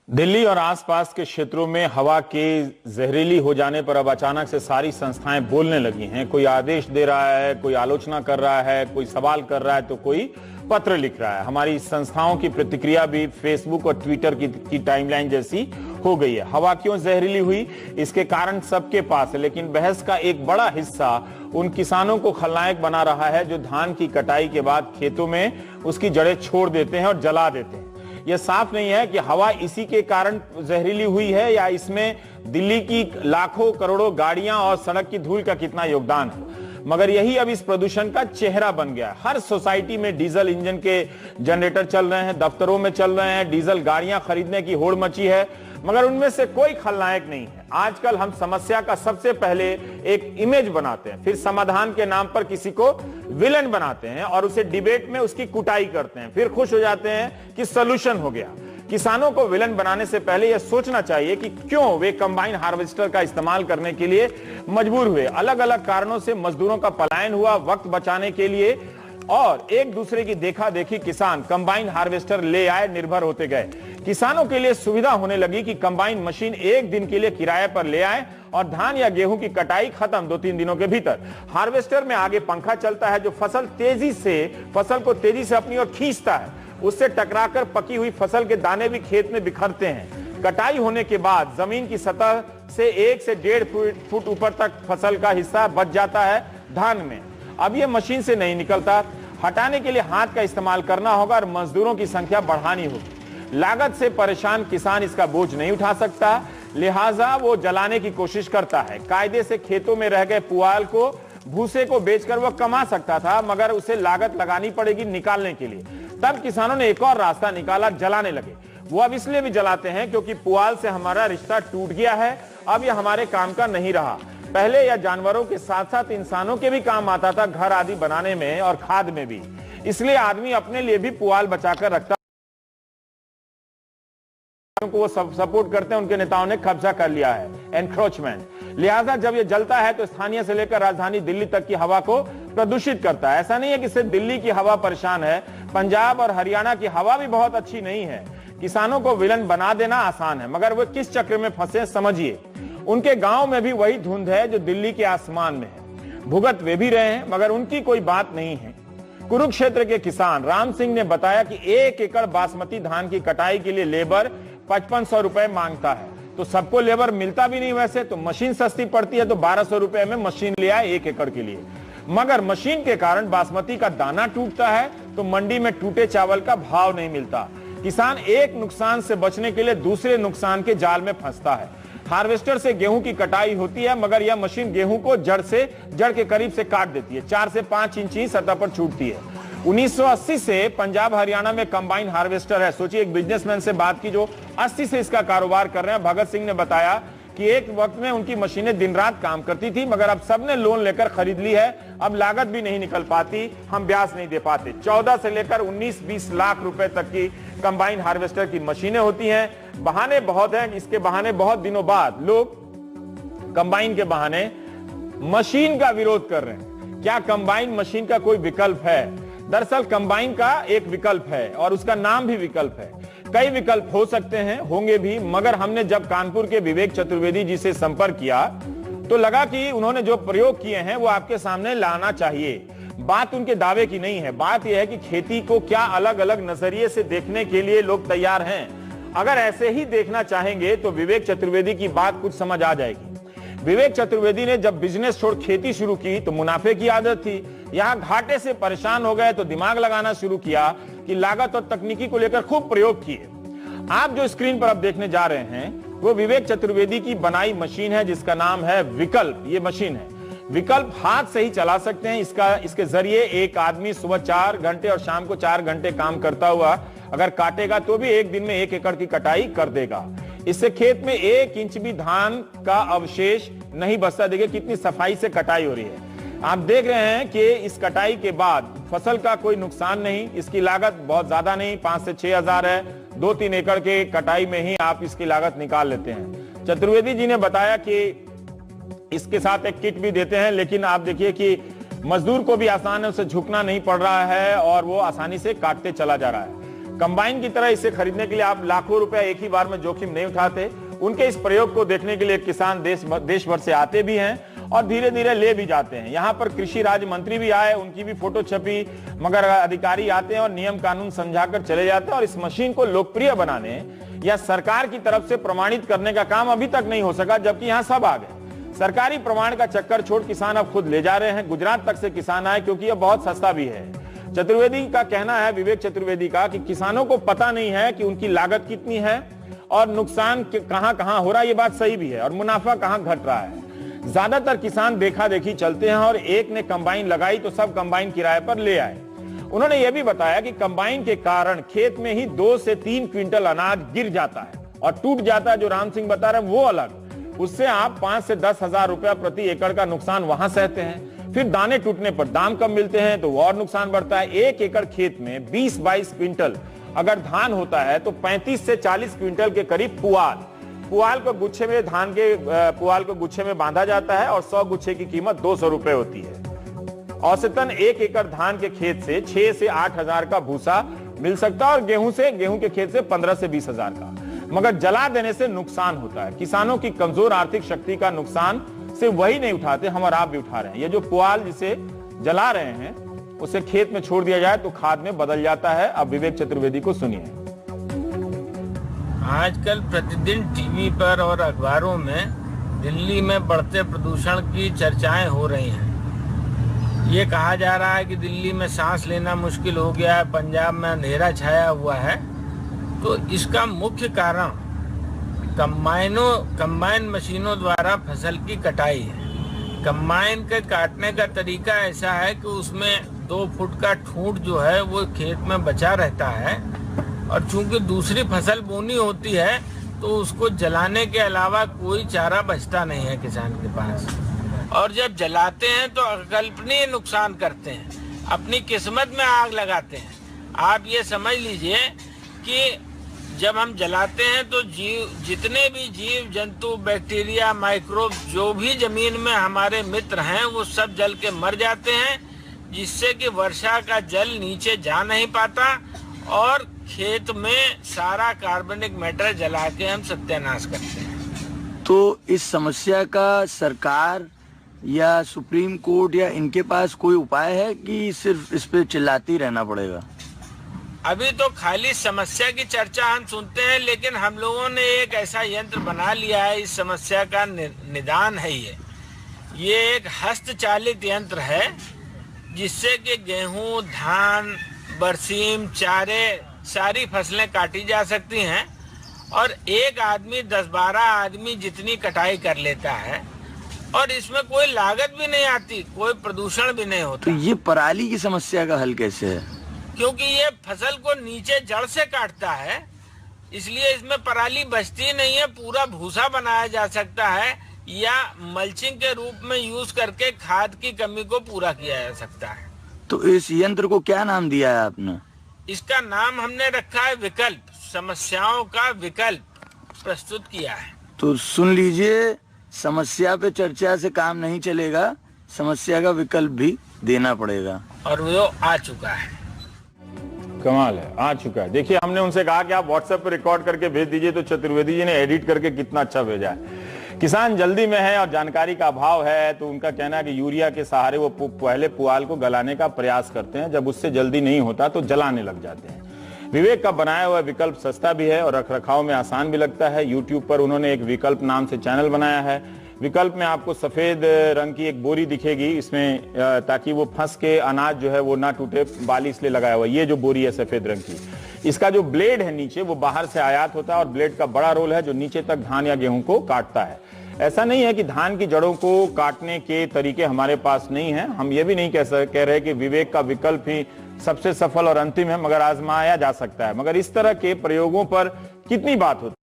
दिल्ली और आसपास के क्षेत्रों में हवा के जहरीली हो जाने पर अब अचानक से सारी संस्थाएं बोलने लगी हैं। कोई आदेश दे रहा है, कोई आलोचना कर रहा है, कोई सवाल कर रहा है, तो कोई पत्र लिख रहा है। हमारी संस्थाओं की प्रतिक्रिया भी फेसबुक और ट्विटर की टाइमलाइन जैसी हो गई है। हवा क्यों जहरीली हुई, इसके कारण सबके पास है, लेकिन बहस का एक बड़ा हिस्सा उन किसानों को खलनायक बना रहा है जो धान की कटाई के बाद खेतों में उसकी जड़ें छोड़ देते हैं और जला देते हैं। यह साफ नहीं है कि हवा इसी के कारण जहरीली हुई है या इसमें दिल्ली की लाखों करोड़ों गाड़ियां और सड़क की धूल का कितना योगदान है। मगर यही अब इस प्रदूषण का चेहरा बन गया है। हर सोसाइटी में डीजल इंजन के जनरेटर चल रहे हैं, दफ्तरों में चल रहे हैं, डीजल गाड़ियां खरीदने की होड़ मची है, मगर उनमें से कोई खलनायक नहीं है। आजकल हम समस्या का सबसे पहले एक इमेज बनाते हैं, फिर समाधान के नाम पर किसी को विलन बनाते हैं और उसे डिबेट में उसकी कुटाई करते हैं, फिर खुश हो जाते हैं कि सॉल्यूशन हो गया। किसानों को विलन बनाने से पहले यह सोचना चाहिए कि क्यों वे कंबाइन हार्वेस्टर का इस्तेमाल करने के लिए मजबूर हुए। अलग अलग कारणों से मजदूरों का पलायन हुआ। वक्त बचाने के लिए और एक दूसरे की देखा देखी किसान कंबाइन हार्वेस्टर ले आए, निर्भर होते गए। किसानों के लिए सुविधा होने लगी कि कंबाइन मशीन एक दिन के लिए किराए पर ले आए और धान या गेहूं की कटाई खत्म 2-3 दिनों के भीतर। हार्वेस्टर में आगे पंखा चलता है जो फसल को तेजी से अपनी ओर खींचता है। उससे टकराकर पकी हुई फसल के दाने भी खेत में बिखरते हैं। कटाई होने के बाद जमीन की सतह से 1 से 1.5 फुट ऊपर तक फसल का हिस्सा बच जाता है धान में। अब यह मशीन से नहीं निकलता। हटाने के लिए हाथ का इस्तेमाल करना होगा और मजदूरों की संख्या बढ़ानी होगी। लागत से परेशान किसान इसका बोझ नहीं उठा सकता, लिहाजा वो जलाने की कोशिश करता है। कायदे से खेतों में रह गए पुआल को, भूसे को बेचकर वो कमा सकता था, मगर उसे लागत लगानी पड़ेगी निकालने के लिए। तब किसानों ने एक और रास्ता निकाला, जलाने लगे। वो अब इसलिए भी जलाते हैं क्योंकि पुआल से हमारा रिश्ता टूट गया है, अब यह हमारे काम का नहीं रहा। पहले यह जानवरों के साथ साथ इंसानों के भी काम आता था, घर आदि बनाने में और खाद में भी। इसलिए आदमी अपने लिए भी पुआल बचाकर रखता को वो सपोर्ट करते हैं। उनके नेताओं ने कब्जा कर लिया है, एनक्रोचमेंट। लिहाजा जब ये जलता है तो स्थानीय से लेकर राजधानी दिल्ली तक की हवा को प्रदूषित करता है। ऐसा नहीं है कि सिर्फ दिल्ली की हवा परेशान है, पंजाब और हरियाणा की हवा भी बहुत अच्छी नहीं है। किसानों को विलन बना देना आसान है, मगर वो किस चक्र में फंसे समझिए। उनके गांव में भी वही धुंध है जो दिल्ली के आसमान में है। भुगत वे भी रहे हैं, मगर उनकी कोई बात नहीं है। कुरुक्षेत्र के किसान राम सिंह ने बताया कि 1 एकड़ बासमती धान की कटाई के लिए लेबर 5500 रुपए मांगता है। तो सबको लेबर मिलता भी नहीं, वैसे तो मशीन सस्ती पड़ती है, तो 1200 रुपए में मशीन ले आए 1 एकड़ के लिए। मगर मशीन के कारण बासमती का दाना टूटता है तो मंडी में टूटे चावल का भाव नहीं मिलता। किसान एक नुकसान से बचने के लिए दूसरे नुकसान के जाल में फंसता है। हार्वेस्टर से गेहूं की कटाई होती है, मगर यह मशीन गेहूं को जड़ के करीब से काट देती है। 4 से 5 इंच ही सतह पर छूटती है। 1980 से पंजाब हरियाणा में कंबाइन हार्वेस्टर है। सोचिए, एक बिजनेसमैन से बात की जो 80 से इसका कारोबार कर रहे हैं। भगत सिंह ने बताया कि एक वक्त में उनकी मशीनें दिन रात काम करती थी, मगर अब सबने लोन लेकर खरीद ली है। अब लागत भी नहीं निकल पाती, हम ब्याज नहीं दे पाते। 14 से लेकर 19-20 लाख रुपए तक की कंबाइन हार्वेस्टर की मशीनें होती हैं। बहाने बहुत हैं। इसके बहाने बहुत दिनों बाद लोग कंबाइन के बहाने मशीन का विरोध कर रहे हैं। क्या कंबाइन मशीन का कोई विकल्प है? दरअसल कंबाइन का एक विकल्प है और उसका नाम भी विकल्प है। कई विकल्प हो सकते हैं, होंगे भी, मगर हमने जब कानपुर के विवेक चतुर्वेदी जी से संपर्क किया तो लगा कि उन्होंने जो प्रयोग किए हैं वो आपके सामने लाना चाहिए। बात उनके दावे की नहीं है, बात यह है कि खेती को क्या अलग अलग नजरिए से देखने के लिए लोग तैयार हैं। अगर ऐसे ही देखना चाहेंगे तो विवेक चतुर्वेदी की बात कुछ समझ आ जाएगी। विवेक चतुर्वेदी ने जब बिजनेस छोड़ खेती शुरू की तो मुनाफे की आदत थी। यहां घाटे से परेशान हो गए तो दिमाग लगाना शुरू किया कि लागत और तकनीकी को लेकर खूब प्रयोग किए। आप जो स्क्रीन पर अब देखने जा रहे हैं वो विवेक चतुर्वेदी की बनाई मशीन है, जिसका नाम है विकल्प। ये मशीन है विकल्प, हाथ से ही चला सकते हैं। इसके जरिए एक आदमी सुबह 4 घंटे और शाम को 4 घंटे काम करता हुआ अगर काटेगा तो भी एक दिन में 1 एकड़ की कटाई कर देगा। इससे खेत में 1 इंच भी धान का अवशेष नहीं बचता। देखिए कितनी सफाई से कटाई हो रही है। आप देख रहे हैं कि इस कटाई के बाद फसल का कोई नुकसान नहीं। इसकी लागत बहुत ज्यादा नहीं, 5 से 6 हजार है। 2-3 एकड़ के कटाई में ही आप इसकी लागत निकाल लेते हैं। चतुर्वेदी जी ने बताया कि इसके साथ एक किट भी देते हैं, लेकिन आप देखिए कि मजदूर को भी आसान है, उसे झुकना नहीं पड़ रहा है और वो आसानी से काटते चला जा रहा है। कंबाइन की तरह इसे खरीदने के लिए आप लाखों रुपया एक ही बार में जोखिम नहीं उठाते। उनके इस प्रयोग को देखने के लिए किसान देश भर से आते भी हैं और धीरे धीरे ले भी जाते हैं। यहाँ पर कृषि राज्य मंत्री भी आए, उनकी भी फोटो छपी, मगर अधिकारी आते हैं और नियम कानून समझाकर चले जाते हैं। और इस मशीन को लोकप्रिय बनाने या सरकार की तरफ से प्रमाणित करने का काम अभी तक नहीं हो सका, जबकि यहाँ सब आ गए। सरकारी प्रमाण का चक्कर छोड़ किसान अब खुद ले जा रहे हैं। गुजरात तक से किसान आए क्योंकि यह बहुत सस्ता भी है। चतुर्वेदी का कहना है, विवेक चतुर्वेदी का, कि किसानों को पता नहीं है कि उनकी लागत कितनी है और नुकसान कहां कहां हो रहा है। ये बात सही भी है, और मुनाफा कहां घट रहा है। ज्यादातर किसान देखा देखी चलते हैं और एक ने कंबाइन लगाई तो सब कंबाइन किराए पर ले आए। उन्होंने यह भी बताया कि कंबाइन के कारण खेत में ही 2 से 3 क्विंटल अनाज गिर जाता है और टूट जाता है। जो राम सिंह बता रहे हैं वो अलग, उससे आप 5 से 10 हजार रुपया प्रति एकड़ का नुकसान वहां सहते हैं। फिर दाने टूटने पर दाम कम मिलते हैं तो और नुकसान बढ़ता है। 1 एकड़ खेत में 20-22 क्विंटल अगर धान होता है तो 35 से 40 क्विंटल के करीब पुआल को गुच्छे में, धान के पुआल को गुच्छे में बांधा जाता है और 100 गुच्छे की कीमत 200 रुपए होती है। औसतन 1 एकड़ धान के खेत से 6 से 8 हजार का भूसा मिल सकता है और गेहूं के खेत से 15 से 20 हजार का। मगर जला देने से नुकसान होता है। किसानों की कमजोर आर्थिक शक्ति का नुकसान सिर्फ वही नहीं उठाते, हम और आप भी उठा रहे हैं। ये जो पुआल जिसे जला रहे हैं उसे खेत में छोड़ दिया जाए तो खाद में बदल जाता है। अब विवेक चतुर्वेदी को सुनिए। आजकल प्रतिदिन टीवी पर और अखबारों में दिल्ली में बढ़ते प्रदूषण की चर्चाएं हो रही हैं। ये कहा जा रहा है कि दिल्ली में सांस लेना मुश्किल हो गया है, पंजाब में अंधेरा छाया हुआ है। तो इसका मुख्य कारण कंबाइन मशीनों द्वारा फसल की कटाई है। कंबाइन के काटने का तरीका ऐसा है कि उसमें 2 फुट का ठूंठ जो है वो खेत में बचा रहता है, और चूंकि दूसरी फसल बोनी होती है तो उसको जलाने के अलावा कोई चारा बचता नहीं है किसान के पास। और जब जलाते हैं तो अकल्पनीय नुकसान करते हैं, अपनी किस्मत में आग लगाते हैं। आप ये समझ लीजिए कि जब हम जलाते हैं तो जितने भी जीव जंतु, बैक्टीरिया, माइक्रोब जो भी जमीन में हमारे मित्र हैं वो सब जल के मर जाते हैं, जिससे कि वर्षा का जल नीचे जा नहीं पाता और खेत में सारा कार्बनिक मैटर जला के हम सत्यानाश करते हैं। तो इस समस्या का सरकार या सुप्रीम कोर्ट या इनके पास कोई उपाय है कि सिर्फ इस पे चिल्लाती रहना पड़ेगा? अभी तो खाली समस्या की चर्चा हम सुनते हैं, लेकिन हम लोगों ने एक ऐसा यंत्र बना लिया है, इस समस्या का निदान है। ये एक हस्तचालित यंत्र है जिससे कि गेहूं, धान, बरसीम, चारे सारी फसलें काटी जा सकती हैं और एक आदमी 10-12 आदमी जितनी कटाई कर लेता है, और इसमें कोई लागत भी नहीं आती, कोई प्रदूषण भी नहीं होता। तो ये पराली की समस्या का हल कैसे है? क्योंकि ये फसल को नीचे जड़ से काटता है, इसलिए इसमें पराली बचती नहीं है। पूरा भूसा बनाया जा सकता है या मल्चिंग के रूप में यूज करके खाद की कमी को पूरा किया जा सकता है। तो इस यंत्र को क्या नाम दिया है आपने? इसका नाम हमने रखा है विकल्प, समस्याओं का विकल्प प्रस्तुत किया है। तो सुन लीजिए, समस्या पे चर्चा से काम नहीं चलेगा, समस्या का विकल्प भी देना पड़ेगा। और वो आ चुका है। कमाल है, आ चुका है। देखिए, हमने उनसे कहा कि आप व्हाट्सएप पर रिकॉर्ड करके भेज दीजिए, तो चतुर्वेदी जी ने एडिट करके कितना अच्छा भेजा है। किसान जल्दी में है और जानकारी का अभाव है, तो उनका कहना है कि यूरिया के सहारे वो पहले पुआल को गलाने का प्रयास करते हैं, जब उससे जल्दी नहीं होता तो जलाने लग जाते हैं। विवेक का बनाया हुआ विकल्प सस्ता भी है और रखरखाव में आसान भी लगता है। यूट्यूब पर उन्होंने एक विकल्प नाम से चैनल बनाया है। विकल्प में आपको सफेद रंग की एक बोरी दिखेगी इसमें, ताकि वो फंस के अनाज जो है वो ना टूटे, बाली इसलिए लगाया हुआ। ये जो बोरी है सफेद रंग की, इसका जो ब्लेड है नीचे वो बाहर से आयात होता है और ब्लेड का बड़ा रोल है जो नीचे तक धान या गेहूं को काटता है। ऐसा नहीं है कि धान की जड़ों को काटने के तरीके हमारे पास नहीं है। हम ये भी नहीं कह रहे कि विवेक का विकल्प ही सबसे सफल और अंतिम है, मगर आजमाया जा सकता है। मगर इस तरह के प्रयोगों पर कितनी बात होती है।